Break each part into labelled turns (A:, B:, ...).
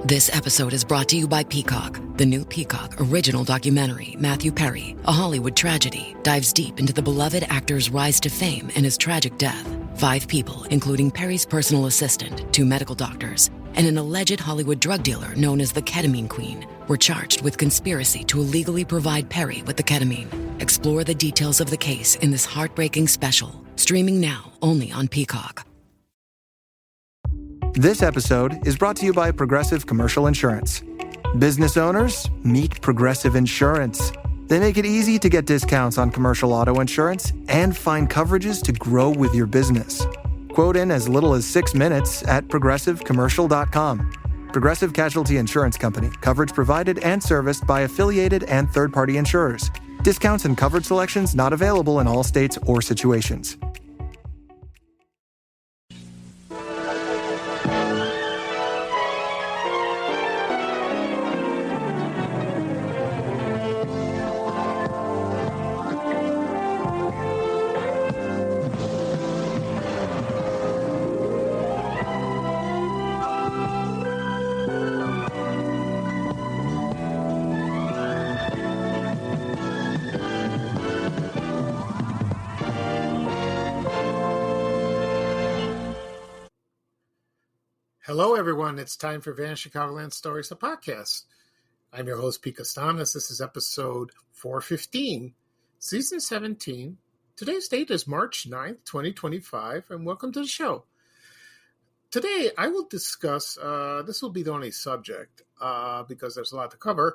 A: This episode is brought to you by Peacock. The new Peacock original documentary, Matthew Perry, A Hollywood Tragedy, dives deep into the beloved actor's rise to fame and his tragic death. 5 people, including Perry's personal assistant, 2 medical doctors, and an alleged Hollywood drug dealer known as the Ketamine Queen, were charged with conspiracy to illegally provide Perry with the ketamine. Explore the details of the case in this heartbreaking special, streaming now only on Peacock.
B: This episode is brought to you by Progressive Commercial Insurance. Business owners, meet Progressive Insurance. They make it easy to get discounts on commercial auto insurance and find coverages to grow with your business. Quote in as little as 6 minutes at progressivecommercial.com. Progressive Casualty Insurance Company. Coverage provided and serviced by affiliated and third-party insurers. Discounts and coverage selections not available in all states or situations.
C: Hello, everyone. It's time for Vanishing Chicagoland Stories, the podcast. I'm your host, Pete Costanas. This is episode 415, season 17. Today's date is March 9th, 2025, and welcome to the show. Today, I will discuss, this will be the only subject, because there's a lot to cover,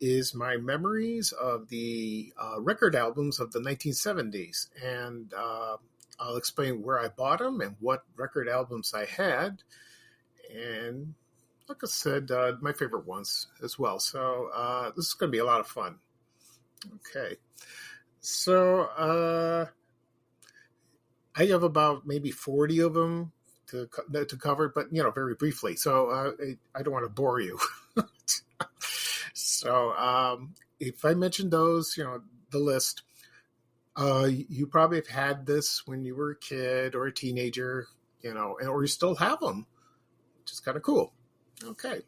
C: is my memories of the record albums of the 1970s. And I'll explain where I bought them and what record albums I had. And like I said, my favorite ones as well. So this is going to be a lot of fun. Okay. So I have about maybe 40 of them to cover, but, very briefly. So I don't want to bore you. So if I mention those, the list, you probably have had this when you were a kid or a teenager, or you still have them. Which is kind of cool. Okay.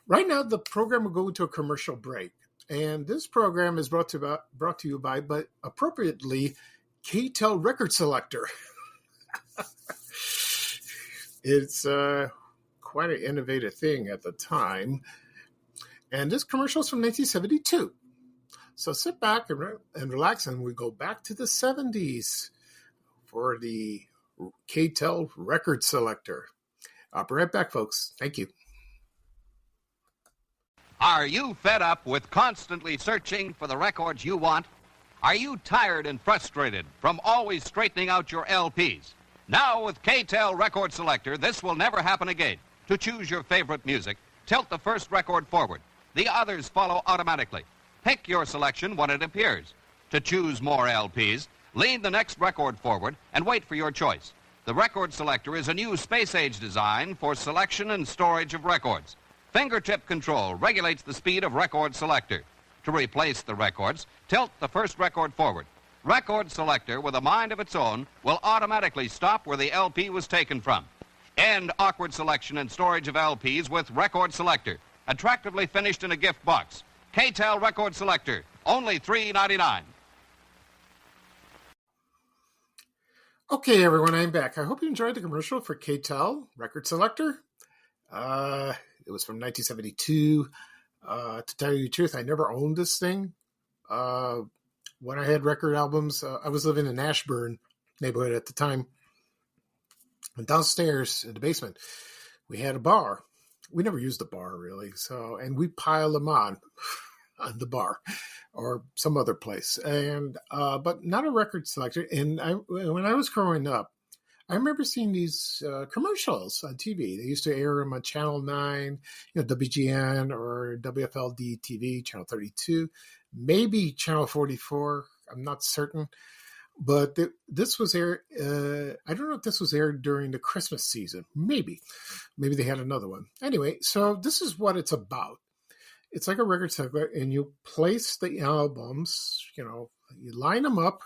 C: Right now, the program will go into a commercial break. And this program is brought to you by, but appropriately, K-Tel Record Selector. It's quite an innovative thing at the time. And this commercial is from 1972. So sit back and relax, and we go back to the 70s for the K-Tel Record Selector. I'll be right back, folks. Thank you.
D: Are you fed up with constantly searching for the records you want? Are you tired and frustrated from always straightening out your LPs? Now with K-Tel Record Selector, this will never happen again. To choose your favorite music, tilt the first record forward. The others follow automatically. Pick your selection when it appears. To choose more LPs, lean the next record forward and wait for your choice. The Record Selector is a new space-age design for selection and storage of records. Fingertip control regulates the speed of Record Selector. To replace the records, tilt the first record forward. Record Selector, with a mind of its own, will automatically stop where the LP was taken from. End awkward selection and storage of LPs with Record Selector. Attractively finished in a gift box. K-Tel Record Selector, only $3.99.
C: Okay, everyone, I'm back. I hope you enjoyed the commercial for K-Tel Record Selector. It was from 1972. To tell you the truth, I never owned this thing. When I had record albums, I was living in Ashburn neighborhood at the time. And downstairs in the basement, we had a bar. We never used the bar, really. And we piled them on the bar or some other place, and but not a record selector. And when I was growing up, I remember seeing these commercials on TV. They used to air them on Channel 9, WGN or WFLD TV, Channel 32, maybe Channel 44. I'm not certain. But this was aired, I don't know if this was aired during the Christmas season. Maybe they had another one. Anyway, so this is what it's about. It's like a record selector, and you place the albums, you line them up,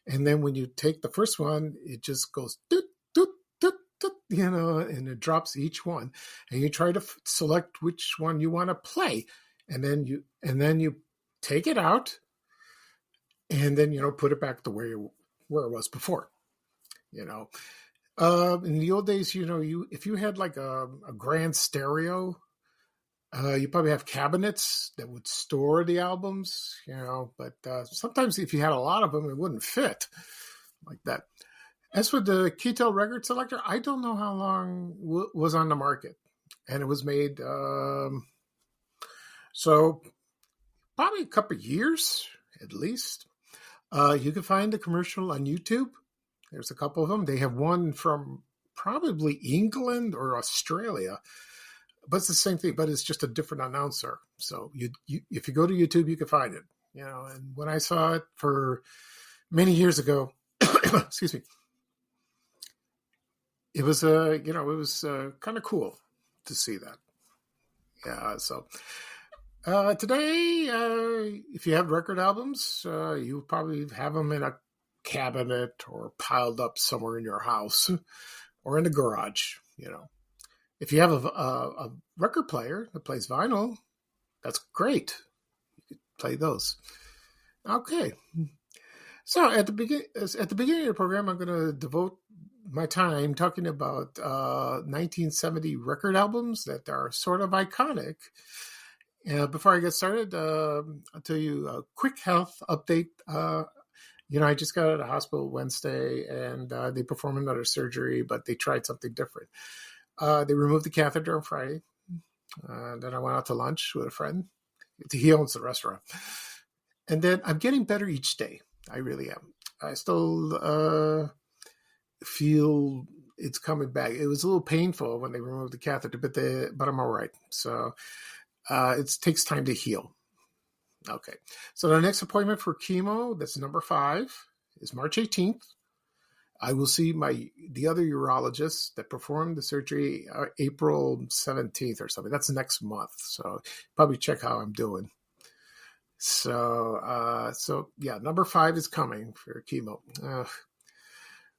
C: and then when you take the first one, it just goes doot, doot, doot, doot, and it drops each one, and you try to select which one you want to play, and then you take it out, and then put it back to where it was before. In the old days, if you had like a grand stereo, you probably have cabinets that would store the albums, but sometimes if you had a lot of them, it wouldn't fit like that. As for the K-tel record selector, I don't know how long was on the market, and it was made, so probably a couple of years at least. You can find the commercial on YouTube. There's a couple of them. They have one from probably England or Australia, but it's the same thing, but it's just a different announcer. So if you go to YouTube, you can find it, and when I saw it for many years ago, excuse me, it was kind of cool to see that. Yeah. So today, if you have record albums, you probably have them in a cabinet or piled up somewhere in your house or in the garage. If you have a record player that plays vinyl, that's great. You could play those. Okay. So at the beginning of the program, I'm going to devote my time talking about 1970 record albums that are sort of iconic. Before I get started, I'll tell you a quick health update. I just got out of the hospital Wednesday, and they performed another surgery, but they tried something different. They removed the catheter on Friday. Then I went out to lunch with a friend. He owns the restaurant. And then I'm getting better each day. I really am. I still feel it's coming back. It was a little painful when they removed the catheter, but I'm all right. So it takes time to heal. Okay. So the next appointment for chemo, that's number 5, is March 18th. I will see the other urologist that performed the surgery April 17th or something. That's next month. So probably check how I'm doing. So yeah, number 5 is coming for chemo.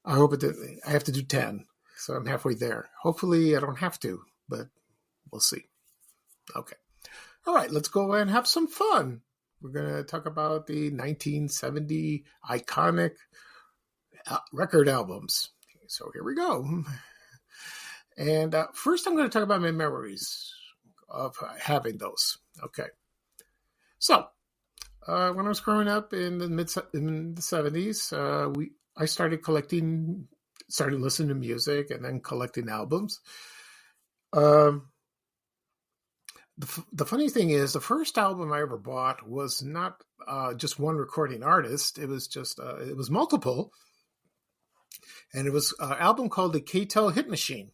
C: I hope I have to do 10. So I'm halfway there. Hopefully I don't have to, but we'll see. Okay. All right, let's go and have some fun. We're going to talk about the 1970 iconic record albums. So here we go. And first I'm going to talk about my memories of having those. Okay. So when I was growing up in the 70s, I started listening to music and then collecting albums. The funny thing is, the first album I ever bought was not just one recording artist. It was it was multiple. And it was an album called the K-tel Hit Machine.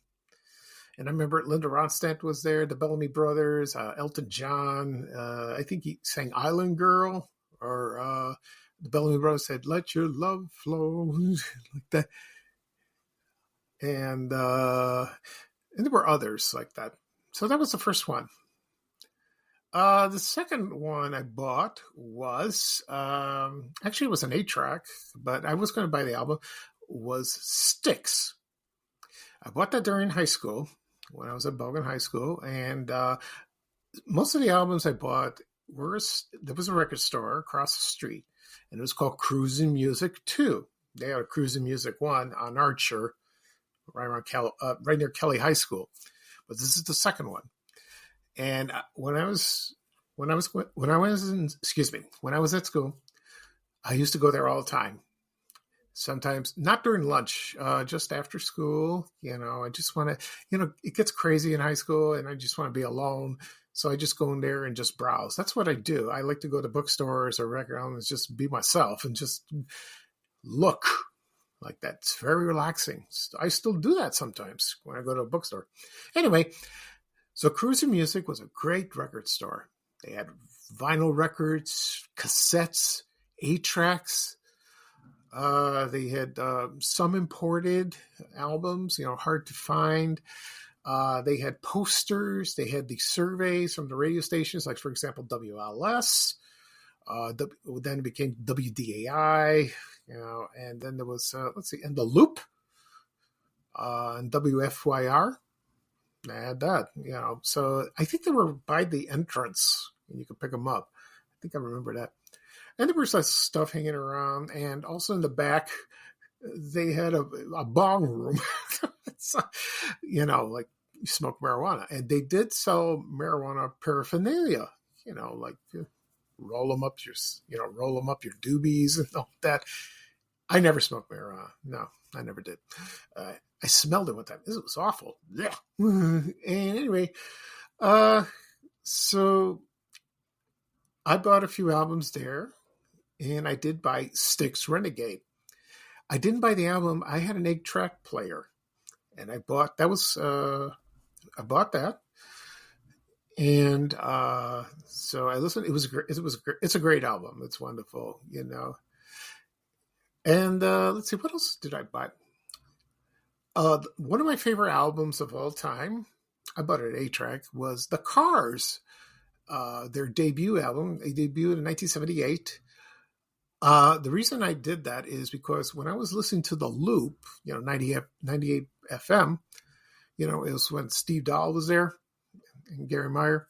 C: And I remember Linda Ronstadt was there, the Bellamy Brothers, Elton John. I think he sang Island Girl, or the Bellamy Brothers said, "Let your love flow," like that. And there were others like that. So that was the first one. The second one I bought was, actually it was an 8-track, but I was going to buy the album, was Styx. I bought that during high school, when I was at Bogan High School, and most of the albums I bought there was a record store across the street, and it was called Cruising Music 2. They had a Cruising Music 1 on Archer, right near Kelly High School, but this is the second one. And when I was at school, I used to go there all the time. Sometimes not during lunch, just after school. I just want to, it gets crazy in high school, and I just want to be alone. So I just go in there and just browse. That's what I do. I like to go to bookstores or record albums, just be myself and just look like that. It's very relaxing. I still do that sometimes when I go to a bookstore. Anyway. So Cruising Music was a great record store. They had vinyl records, cassettes, 8-tracks. They had some imported albums, hard to find. They had posters. They had the surveys from the radio stations, like, for example, WLS. Then it became WDAI, and then there was, and The Loop. and WFYR. I had that, So I think they were by the entrance, and you could pick them up. I think I remember that. And there was like stuff hanging around, and also in the back, they had a bong room. So, like you smoke marijuana, and they did sell marijuana paraphernalia. Like roll them up your doobies and all that. I never smoked marijuana. No, I never did. I smelled it one time. This was awful. Yeah. And anyway, so I bought a few albums there, and I did buy Styx Renegade. I didn't buy the album. I had an 8-track player, and I bought that. And so I listened. It was great. It's a great album. It's wonderful, And let's see, what else did I buy? One of my favorite albums of all time, I bought it 8-track, was The Cars. Their debut album. They debuted in 1978. The reason I did that is because when I was listening to The Loop, 98 FM, it was when Steve Dahl was there and Gary Meyer.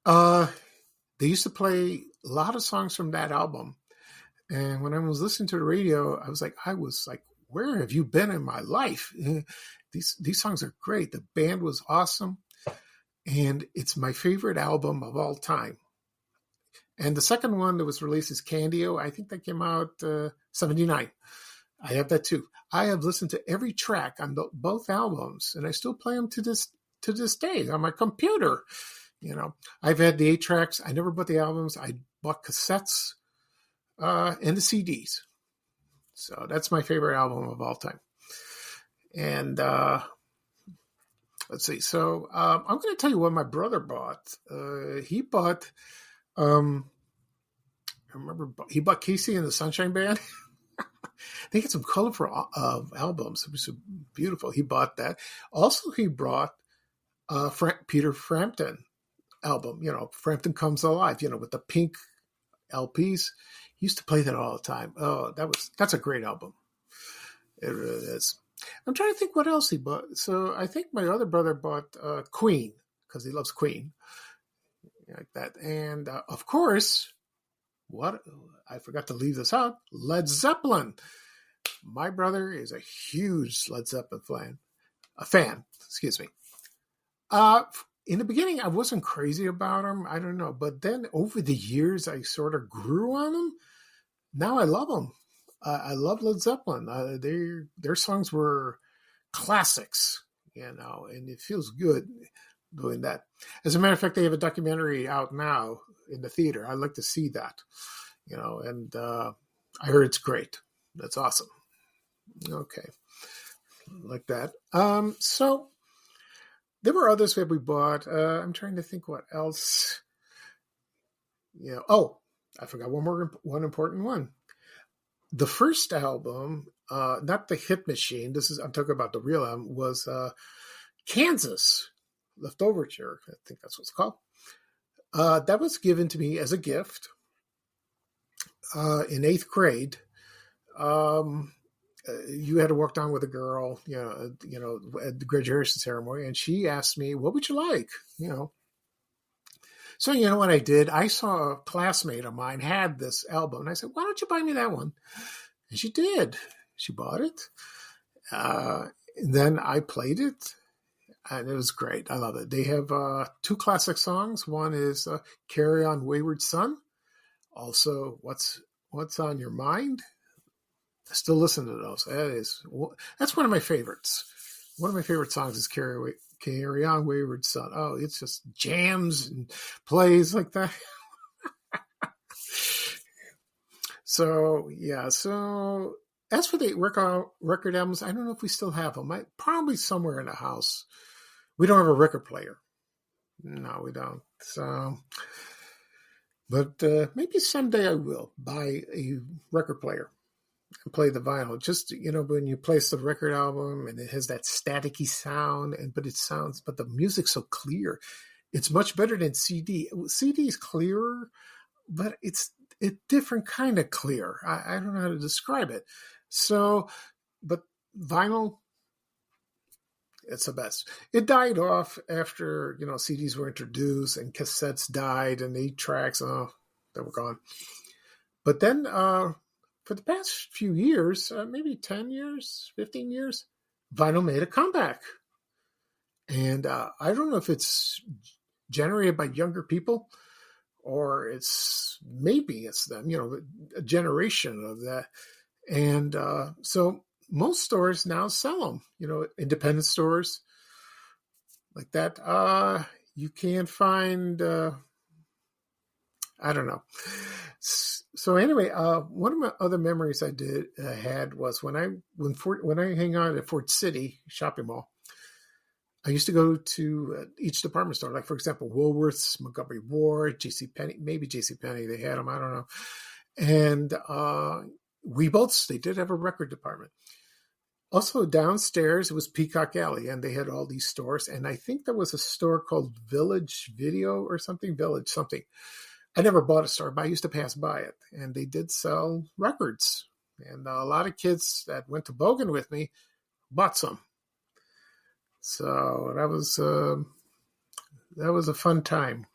C: They used to play a lot of songs from that album. And when I was listening to the radio, I was like, where have you been in my life? These songs are great. The band was awesome. And it's my favorite album of all time. And the second one that was released is Candio. I think that came out 79. I have that too. I have listened to every track on both albums, and I still play them to this day on my computer. I've had the 8 tracks. I never bought the albums. I bought cassettes and the CDs. So that's my favorite album of all time. And let's see. So I'm going to tell you what my brother bought. He bought. I remember he bought Casey and the Sunshine Band. They had some colorful albums. It was so beautiful. He bought that. Also, he brought Peter Frampton album. Frampton Comes Alive. With the pink LPs. He used to play that all the time. Oh, that's a great album. It really is. I'm trying to think what else he bought. So I think my other brother bought Queen because he loves Queen. Like that. And of course, I forgot to leave this out, Led Zeppelin. My brother is a huge Led Zeppelin fan. In the beginning, I wasn't crazy about them. I don't know. But then over the years, I sort of grew on them. Now I love them. I love Led Zeppelin. Their songs were classics, and it feels good doing that. As a matter of fact, they have a documentary out now in the theater. I'd like to see that, and I heard it's great. That's awesome. Okay. Like that. So there were others that we bought. I'm trying to think what else. I forgot one important one. The first album, not the Hit Machine, I'm talking about the real album, was Kansas. Leftoverture, I think that's what it's called. That was given to me as a gift in 8th grade. You had to walk down with a girl, at the graduation ceremony, and she asked me, "What would you like?" So what I did? I saw a classmate of mine had this album, and I said, "Why don't you buy me that one?" And she did. She bought it. And then I played it. And it was great. I love it. They have 2 classic songs. One is "Carry On Wayward Son." Also, What's on Your Mind? I still listen to those. That's one of my favorites. One of my favorite songs is Carry On Wayward Son. Oh, it's just jams and plays like that. So, yeah. So, as for the record albums, I don't know if we still have them. Probably somewhere in the house. We don't have a record player. No, we don't. So, but maybe someday I will buy a record player and play the vinyl. Just, when you place the record album and it has that staticky sound, but the music's so clear. It's much better than CD. CD is clearer, but it's a different kind of clear. I don't know how to describe it. So, but vinyl, It's the best. It died off after, CDs were introduced and cassettes died and 8-tracks, they were gone. But then for the past few years, maybe 10 years, 15 years, vinyl made a comeback. And I don't know if it's generated by younger people or maybe it's them, a generation of that. And so most stores now sell them, independent stores like that. You can't find, I don't know. So anyway, one of my other memories I had was when I hang out at Ford City shopping mall, I used to go to each department store, like for example, Woolworths, Montgomery Ward, JCPenney, maybe JCPenney, they had them, I don't know. And they did have a record department. Also downstairs, it was Peacock Alley, and they had all these stores. And I think there was a store called Village Video or something, Village something. I never bought a store, but I used to pass by it. And they did sell records. And a lot of kids that went to Bogan with me bought some. So that was a fun time.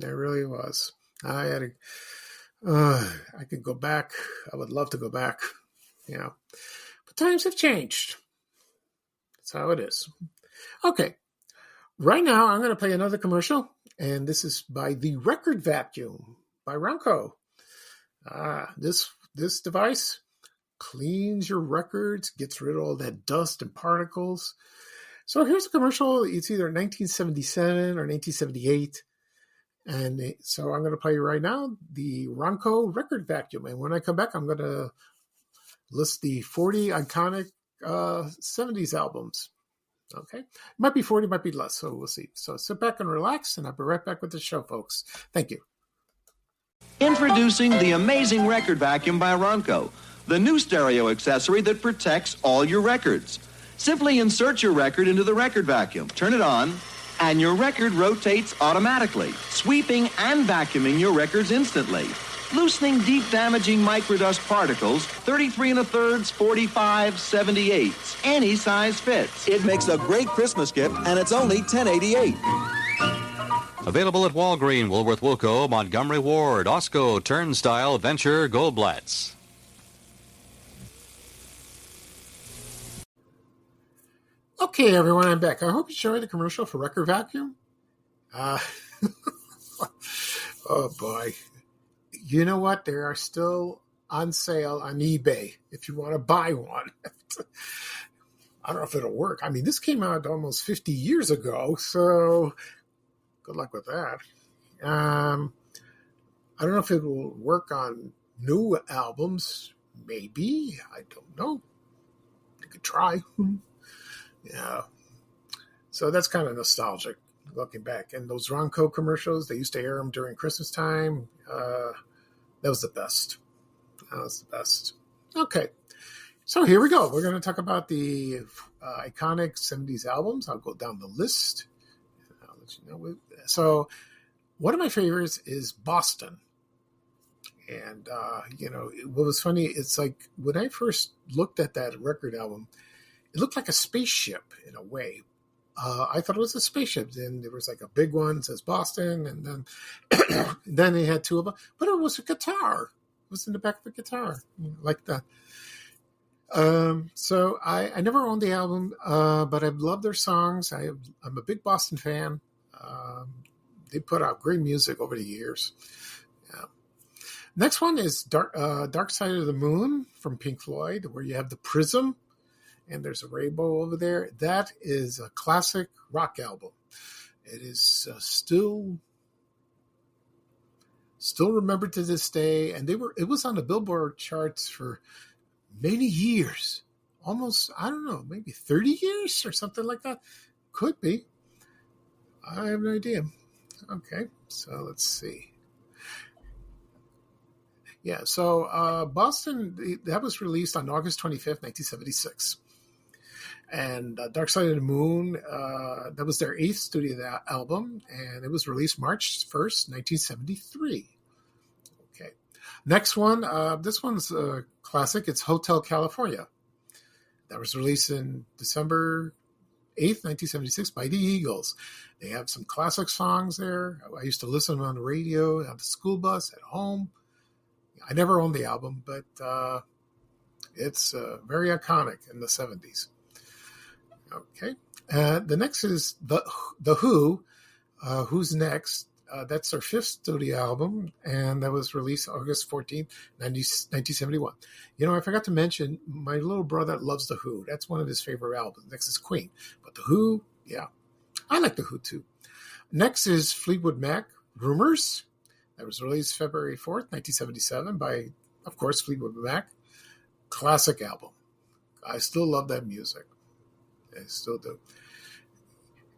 C: It really was. I could go back. I would love to go back. But times have changed. That's how it is. Okay. Right now, I'm going to play another commercial, and this is by the Record Vacuum by Ronco. This device cleans your records, gets rid of all that dust and particles. So here's a commercial. It's either 1977 or 1978. And so I'm going to play right now the Ronco Record Vacuum. And when I come back, I'm going to list the 40 iconic 70s albums. Okay. It might be 40, might be less. So we'll see. So sit back and relax, and I'll be right back with the show, folks. Thank you.
E: Introducing the amazing Record Vacuum by Ronco, the new stereo accessory that protects all your records. Simply insert your record into the record vacuum, turn it on, and your record rotates automatically, sweeping and vacuuming your records instantly, loosening deep damaging microdust particles, 33 1/3, 45, 78s, any size fits.
F: It makes a great Christmas gift, and it's only $10.88.
G: Available at Walgreen, Woolworth Wilco, Montgomery Ward, Osco, Turnstile, Venture, Goldblatt's.
C: Okay, everyone, I'm back. I hope you enjoyed the commercial for Record Vacuum. Oh, boy. You know what? They are still on sale on eBay if you want to buy one. I don't know if it'll work. I mean, this came out almost 50 years ago, so good luck with that. I don't know if it will work on new albums. Maybe. I don't know. You could try. Yeah. So that's kind of nostalgic looking back. And those Ronco commercials, they used to air them during Christmas time. That was the best. Okay. So here we go. We're going to talk about the iconic 70s albums. I'll go down the list. I'll let you know. So one of my favorites is Boston. And, what was funny, it's like when I first looked at that record album, it looked like a spaceship in a way. I thought it was a spaceship. Then there was like a big one that says Boston, and then they had two of them. But it was a guitar. It was in the back of a guitar, like that. So I never owned the album, but I've loved their songs. I'm a big Boston fan. They put out great music over the years. Yeah. Next one is Dark Side of the Moon from Pink Floyd, where you have the prism. And there's a rainbow over there. That is a classic rock album. It is still remembered to this day. And it was on the Billboard charts for many years. Almost, I don't know, maybe 30 years or something like that. Could be. I have no idea. Okay, so let's see. Yeah, so Boston, that was released on August 25th, 1976. And Dark Side of the Moon, that was their 8th studio album, and it was released March 1st, 1973. Okay. Next one, this one's a classic. It's Hotel California. That was released in December 8th, 1976 by the Eagles. They have some classic songs there. I used to listen to them on the radio, on the school bus, at home. I never owned the album, but it's very iconic in the 70s. Okay. The next is The Who. Who's Next? That's their 5th studio album, and that was released August 14th, 1971. I forgot to mention, my little brother loves The Who. That's one of his favorite albums. Next is Queen. But The Who, yeah. I like The Who, too. Next is Fleetwood Mac, Rumors. That was released February 4th, 1977 by, of course, Fleetwood Mac. Classic album. I still love that music. I still do.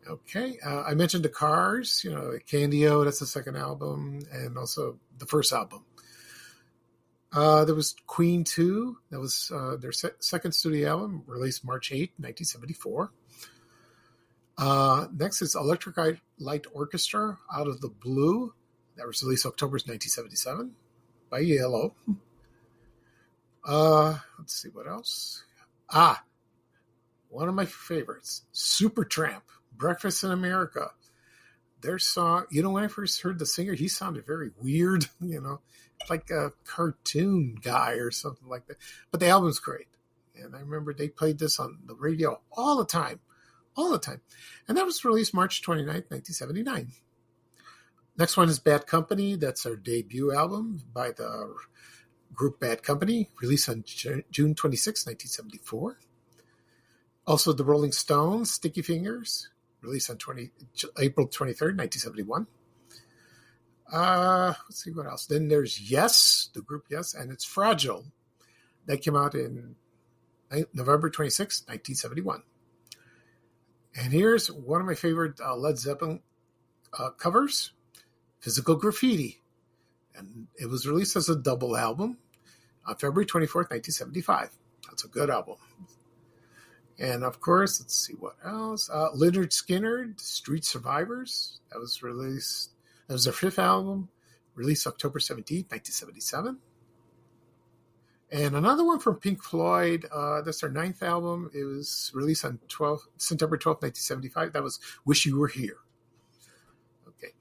C: Okay. I mentioned the Cars, Candy-O, that's the second album, and also the first album. There was Queen 2. That was their second studio album, released March 8, 1974. Next is Electric Light Orchestra, Out of the Blue. That was released October 1977 by Yellow. Let's see what else. One of my favorites, Supertramp, Breakfast in America. Their song, when I first heard the singer, he sounded very weird, like a cartoon guy or something like that. But the album's great. And I remember they played this on the radio all the time. And that was released March 29th, 1979. Next one is Bad Company. That's our debut album by the group Bad Company, released on June 26, 1974. Also, the Rolling Stones, Sticky Fingers, released on April 23rd, 1971. Let's see what else. Then there's Yes, the group Yes, and it's Fragile. That came out in November 26, 1971. And here's one of my favorite Led Zeppelin covers, Physical Graffiti. And it was released as a double album on February 24th, 1975. That's a good album. And of course, let's see what else. Lynyrd Skynyrd, Street Survivors. That was released. That was their 5th album, released October 17th, 1977. And another one from Pink Floyd. That's their 9th album. It was released on September 12th, 1975. That was Wish You Were Here. Okay.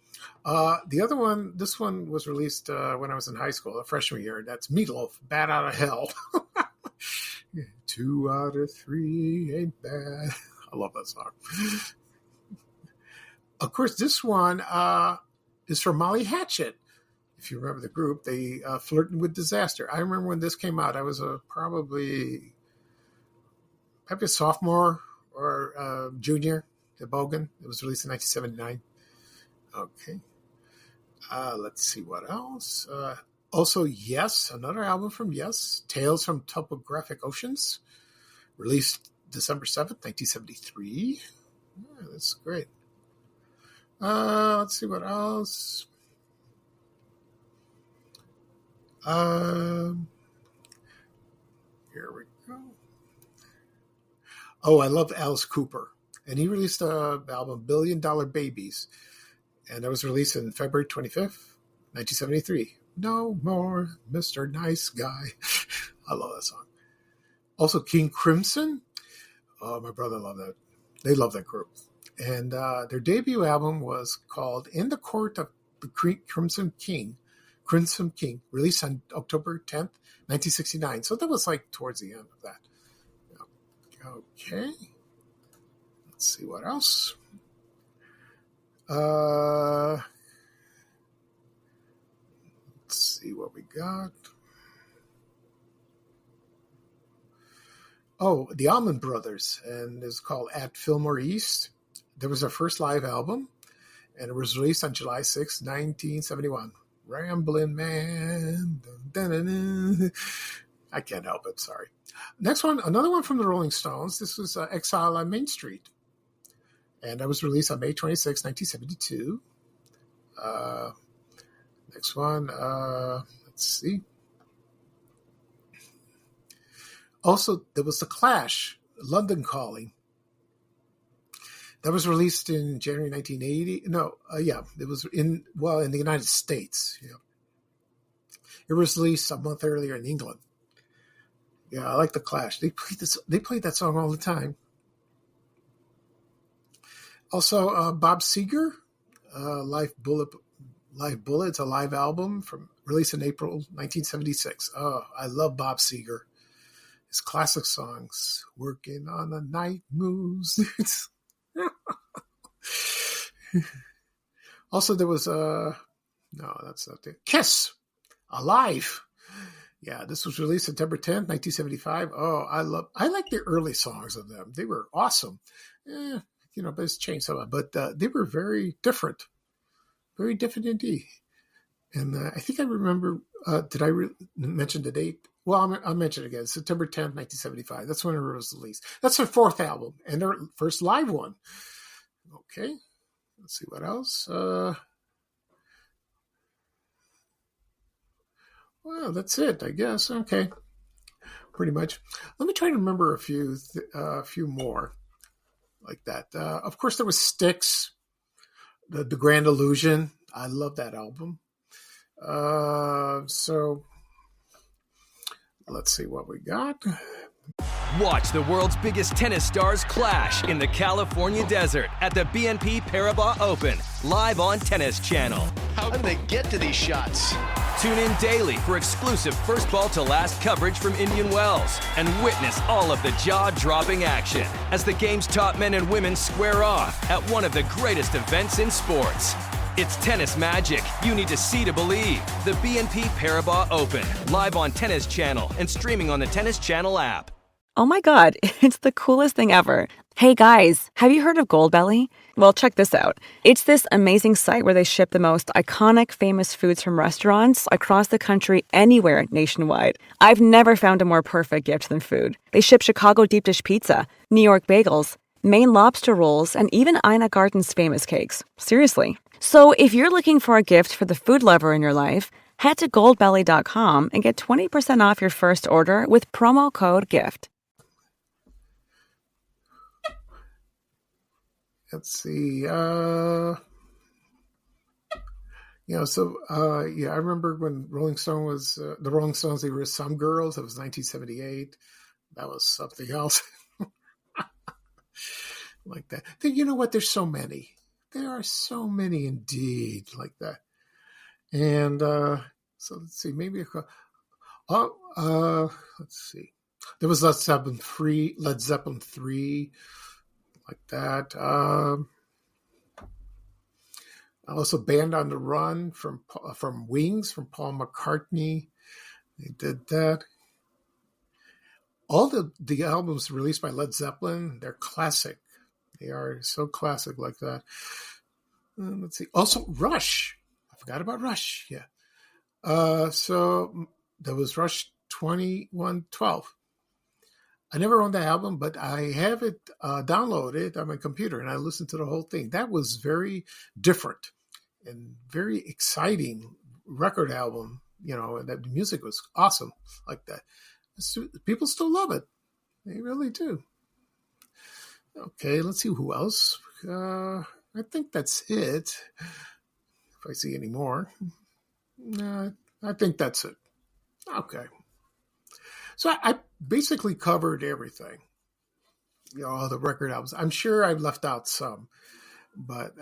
C: The other one, this one was released when I was in high school, a freshman year. That's Meatloaf, Bad Out of Hell. 2 out of 3 ain't bad. I love that song. Of course, this one is from Molly Hatchet. If you remember the group, they Flirting with Disaster. I remember when this came out. I was probably a sophomore or junior at Bogan. It was released in 1979. Okay. Let's see what else. Also, Yes, another album from Yes, Tales from Topographic Oceans, released December 7th, 1973. Yeah, that's great. Let's see what else. Here we go. Oh, I love Alice Cooper. And he released the album $1 Billion Babies. And that was released on February 25th, 1973. No more Mr. Nice Guy. I love that song. Also, King Crimson. Oh, my brother loved that. They love that group. And their debut album was called In the Court of the Crimson King, released on October 10th, 1969. So that was like towards the end of that. Okay. Let's see what else. Let's see what we got. Oh, the Allman Brothers, and it's called At Fillmore East. There was their first live album, and it was released on July 6, 1971. Ramblin' Man. Dun, dun, dun, dun. I can't help it, sorry. Next one, another one from the Rolling Stones. This was Exile on Main Street. And that was released on May 26, 1972. Next one, let's see. Also, there was The Clash, London Calling. That was released in January 1980. It was in the United States. Yeah. It was released a month earlier in England. Yeah, I like The Clash. They played that song all the time. Also, Bob Seger, Live Bullet. It's a live album released in April 1976. Oh, I love Bob Seger. His classic songs, Working on the Night Moves. Also, there was no, that's not it. Kiss, Alive. Yeah, this was released September 10th, 1975. Oh, I like the early songs of them. They were awesome. But it's changed somewhat. But they were very different indeed. And I think I remember, did I mention the date? Well, I'll mention it again. September 10th, 1975. That's when it was released. That's their fourth album and their first live one. Okay, let's see what else. Well, that's it, I guess. Okay, pretty much. Let me try to remember a few more like that. Of course, there was Styx, the Grand Illusion. I love that album. So let's see what we got.
H: Watch the world's biggest tennis stars clash in the California desert at the BNP Paribas Open, live on Tennis Channel.
I: How do they get to these shots?
H: Tune in daily for exclusive first ball to last coverage from Indian Wells and witness all of the jaw-dropping action as the game's top men and women square off at one of the greatest events in sports. It's tennis magic you need to see to believe. The BNP Paribas Open, live on Tennis Channel and streaming on the Tennis Channel app.
J: Oh my God, it's the coolest thing ever. Hey guys, have you heard of Goldbelly? Well, check this out. It's this amazing site where they ship the most iconic, famous foods from restaurants across the country, anywhere nationwide. I've never found a more perfect gift than food. They ship Chicago deep dish pizza, New York bagels, Maine lobster rolls, and even Ina Garten's famous cakes. Seriously. So if you're looking for a gift for the food lover in your life, head to goldbelly.com and get 20% off your first order with promo code GIFT.
C: Let's see. I remember when Rolling Stone was the Rolling Stones. They were Some Girls. It was 1978. That was something else. Like that. You know what? There's so many. There are so many indeed like that. And so let's see. Maybe let's see. There was Led Zeppelin 3. Like that. Also, Band on the Run from Wings, from Paul McCartney. They did that. All the albums released by Led Zeppelin, they're classic. They are so classic like that. Let's see. Also, Rush. I forgot about Rush. Yeah. So there was Rush 2112. I never owned the album, but I have it downloaded on my computer, and I listened to the whole thing. That was very different and very exciting record album, and that the music was awesome like that. People still love it. They really do. Okay, let's see who else. I think that's it. If I see any more. I think that's it. Okay. So I basically covered everything, all the record albums. I'm sure I left out some, but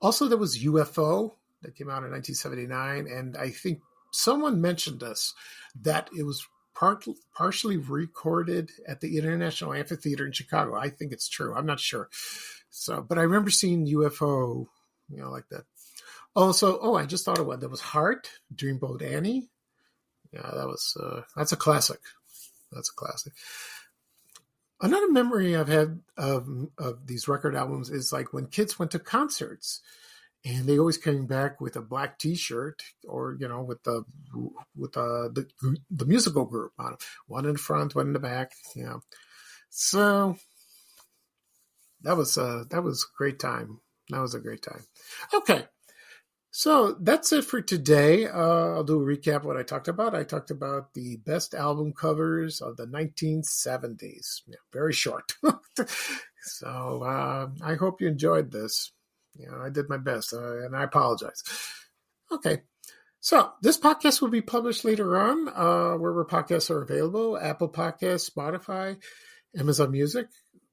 C: also there was UFO that came out in 1979, and I think someone mentioned this, that it was partially recorded at the International Amphitheater in Chicago. I think it's true. I'm not sure. So, but I remember seeing UFO, like that. Also, I just thought of one. There was Heart, Dreamboat Annie. Yeah, that's a classic. That's a classic. Another memory I've had of these record albums is like when kids went to concerts, and they always came back with a black T-shirt or with the musical group on it. One in the front, one in the back. So that was a great time. That was a great time. Okay. So that's it for today. I'll do a recap of what I talked about. I talked about the best album covers of the 1970s. Yeah, very short. So I hope you enjoyed this. I did my best, and I apologize. Okay. So this podcast will be published later on, wherever podcasts are available: Apple Podcasts, Spotify, Amazon Music,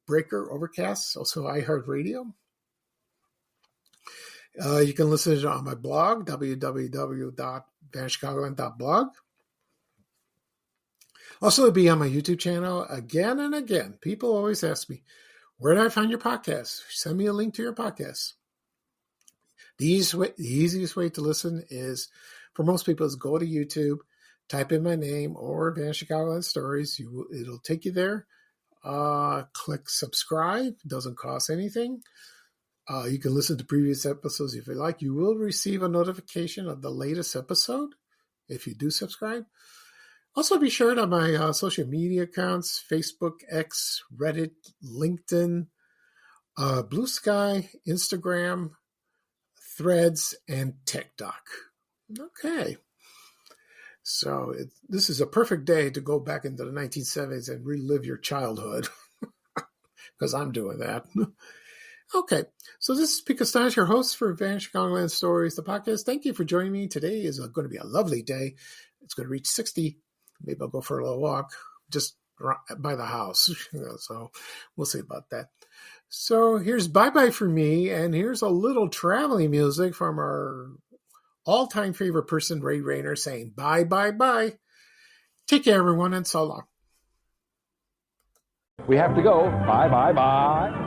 C: Breaker, Overcast, also iHeartRadio. You can listen to it on my blog, www.vanchicagoland.blog. Also, it'll be on my YouTube channel again and again. People always ask me, where do I find your podcast? Send me a link to your podcast. The easiest way to listen is, for most people, is go to YouTube, type in my name or Van Chicagoland Stories. It'll take you there. Click subscribe. It doesn't cost anything. You can listen to previous episodes if you like. You will receive a notification of the latest episode if you do subscribe. Also, be sure on my social media accounts, Facebook, X, Reddit, LinkedIn, Blue Sky, Instagram, Threads, and TikTok. Okay. So this is a perfect day to go back into the 1970s and relive your childhood, because I'm doing that. Okay, so this is Pete Costanzo, your host for Van Chicagoland Stories, the podcast. Thank you for joining me. Today is going to be a lovely day. It's going to reach 60. Maybe I'll go for a little walk just by the house. So we'll see about that. So here's bye-bye for me, and here's a little traveling music from our all-time favorite person, Ray Rayner, saying bye, bye, bye. Take care, everyone, and so long.
K: We have to go. Bye, bye, bye.